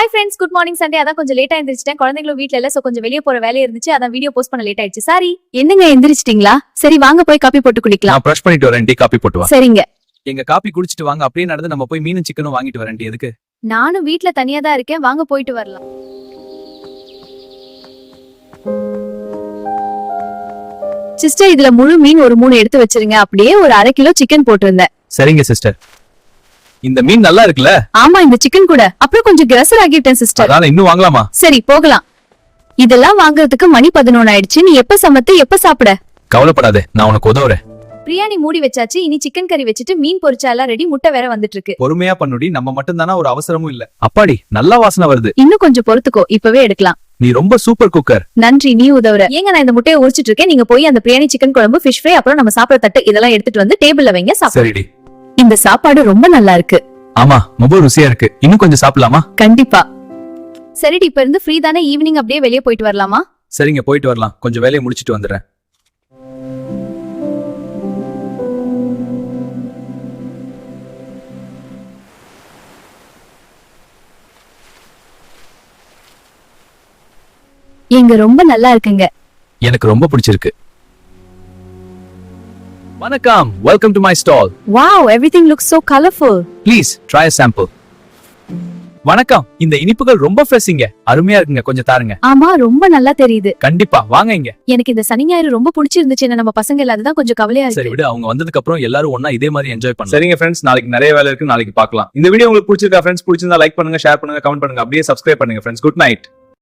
Hi friends, good morning. Sunday அதான் கொஞ்சம் லேட்டா எந்திரிச்சிட்டேன். குழந்தைங்களும் வீட்ல இல்ல, சோ கொஞ்சம் வெளிய போற வேலை இருந்துச்சு. அதான் வீடியோ போஸ்ட் பண்ண லேட் ஆயிடுச்சு. சாரி. என்னங்க எந்திரிச்சிட்டீங்களா? சரி வாங்க போய் காபி போட்டு குடிக்கலாம். நான் பிரஷ் பண்ணிட்டு வரேன், டீ காபி போட்டு வா. சரிங்க. எங்க காபி குடிச்சிட்டு வாங்க, அப்படியே நடந்து நம்ம போய் மீனும் சிக்கனும் வாங்கிட்டு வரேன். எதுக்கு? நானும் வீட்ல தனியா தான் இருக்கேன், வாங்க போயிட்டு வரலாம். சிஸ்டர், இதுல முழு மீன் ஒரு 3 எடுத்து வச்சிருங்க. அப்படியே ஒரு 1/2 கிலோ சிக்கன் போட்டுருந்தேன். சரிங்க சிஸ்டர். இந்த மீன் நல்லா இருக்குல்ல? ஆமா, இந்த சிக்கன் கூட. அப்புறம் கொஞ்சம் கிரசர் ஆகிட்டேன் சிஸ்டர். அதான் இன்னும் வாங்கலாமா? சரி போகலாம். இதெல்லாம் வாங்குறதுக்கு மணி 11 ஆயிடுச்சு. நீ எப்ப சமைத்து எப்ப சாப்பிட? கவலைப்படாதே, நான் உனக்கு உதவுறேன். பிரியாணி மூடி வச்சாச்சு. இனி சிக்கன் கறி வச்சுட்டு மீன் பொரிச்சா எல்லாம் ரெடி. முட்டை வேற வந்துட்டு இருக்கு. பொறுமையா பண்ணுடி, நம்ம மட்டும் தானா, ஒரு அவசரமும் இல்ல. அப்பாடி நல்லா வாசனை வருது. இன்னும் கொஞ்சம் பொறுத்துக்கோ, இப்பவே எடுக்கலாம். நீ ரொம்ப சூப்பர் குக்கர். நன்றி, நீ உதவுற. ஏங்க நான் இந்த முட்டையை உரிச்சிட்டு இருக்கேன். நீங்க போய் அந்த பிரியாணி, சிக்கன் குழம்பு, ஃபிஷ் ஃப்ரை, அப்புறம் நம்ம சாப்பிட தட்டு இதெல்லாம் எடுத்துட்டு வந்து டேபிள்ல வைங்க. சரிடி. இந்த சாப்பாடு ரொம்ப நல்லா இருக்கு. ஆமா, ரொம்ப ருசியா இருக்கு. இன்னும் கொஞ்சம் சாப்பிடலாமா? கண்டிப்பா. சரிடி, இப்ப இருந்து ஃப்ரீ தானே? ஈவினிங் அப்படியே வெளியே போயிட்டு வரலாமா? சரிங்க, போயிட்டு வரலாம். கொஞ்சம் வேலையை முடிச்சிட்டு வந்துடுறேன். எங்க ரொம்ப நல்லா இருக்குங்க. எனக்கு ரொம்ப பிடிச்சிருக்கு. வணக்கம், welcome to my stall. Wow, everything looks so colourful. Please try a sample. வணக்கம், இந்த இனிப்புகள் ரொம்ப ஃப்ரெஷ்ங்க, அருமையா இருக்குங்க. கொஞ்சம் தாருங்க. ஆமா, ரொம்ப நல்லா தெரியுது. கண்டிப்பா வாங்க இங்க. எனக்கு இந்த சனி ஞாயிறு ரொம்ப பிடிச்சிருந்துச்சு. நம்ம பசங்க இல்லாததான் கொஞ்சம் கவலையா சரி இருக்கு. விடு, அவங்க வந்ததுக்கு அப்புறம் எல்லாரும் ஒண்ணா இதே மாதிரி என்ஜாய் பண்ணலாம். சரிங்க ஃப்ரெண்ட்ஸ், நாளைக்கு நிறைய வேலை இருக்கு, நாளைக்கு பார்க்கலாம். இந்த வீடியோ உங்களுக்கு பிடிச்சிருக்கா ஃப்ரெண்ட்ஸ்? பிடிச்சிருந்தா லைக் பண்ணுங்க, ஷேர் பண்ணுங்க, கமெண்ட் பண்ணுங்க, அப்படியே சப்ஸ்கிரைப் பண்ணுங்க ஃப்ரெண்ட்ஸ். Good night.